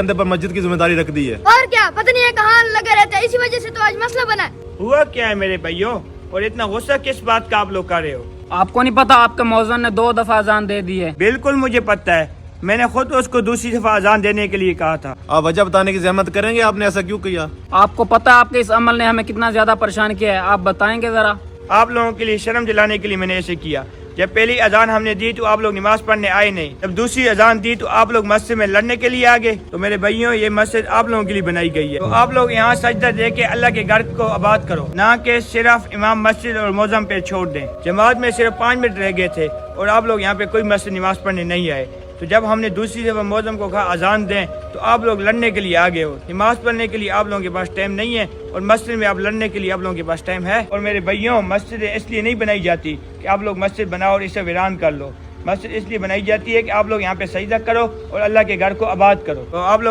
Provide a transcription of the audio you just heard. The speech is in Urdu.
اندر پر مسجد کی ذمہ داری رکھ دی ہے. اور کیا پتہ نہیں ہے کہاں لگے رہتے ہیں، اسی وجہ سے تو آج مسئلہ بنا ہے. ہوا کیا ہے میرے بھائیوں، اور اتنا غصہ کس بات کا آپ لوگ کر رہے ہو؟ آپ کو نہیں پتا آپ کے مؤذن نے 2 دفعہ اذان دے دی ہے؟ بالکل مجھے پتہ ہے، میں نے خود اس کو دوسری دفعہ اذان دینے کے لیے کہا تھا. آپ وجہ بتانے کی زحمت کریں گے آپ نے ایسا کیوں کیا؟ آپ کو پتا آپ کے اس عمل نے ہمیں کتنا زیادہ پریشان کیا ہے، آپ بتائیں گے ذرا؟ آپ لوگوں کے لیے شرم دلانے کے لیے میں نے ایسے کیا. جب پہلی اذان ہم نے دی تو آپ لوگ نماز پڑھنے آئے نہیں، جب دوسری اذان دی تو آپ لوگ مسجد میں لڑنے کے لیے آ گئے. تو میرے بھائیوں یہ مسجد آپ لوگوں کے لیے بنائی گئی ہے، تو آپ لوگ یہاں سجدہ دے کے اللہ کے گھر کو آباد کرو، نہ کہ صرف امام مسجد اور مؤذن پہ چھوڑ دیں. جماعت میں صرف 5 منٹ رہ گئے تھے اور آپ لوگ یہاں پہ کوئی مسجد نماز پڑھنے نہیں آئے. تو جب ہم نے دوسری دفعہ مؤذن کو کہا اذان دیں تو آپ لوگ لڑنے کے لیے آ گئے ہو. نماز پڑھنے کے لیے آپ لوگوں کے پاس ٹائم نہیں ہے، اور مسجد میں آپ لڑنے کے لیے آپ لوگوں کے پاس ٹائم ہے. اور میرے بھائیوں مسجد اس لیے نہیں بنائی جاتی کہ آپ لوگ مسجد بناؤ اور اسے ویران کر لو. مسجد اس لیے بنائی جاتی ہے کہ آپ لوگ یہاں پہ سجدہ کرو اور اللہ کے گھر کو آباد کرو. تو آپ لوگ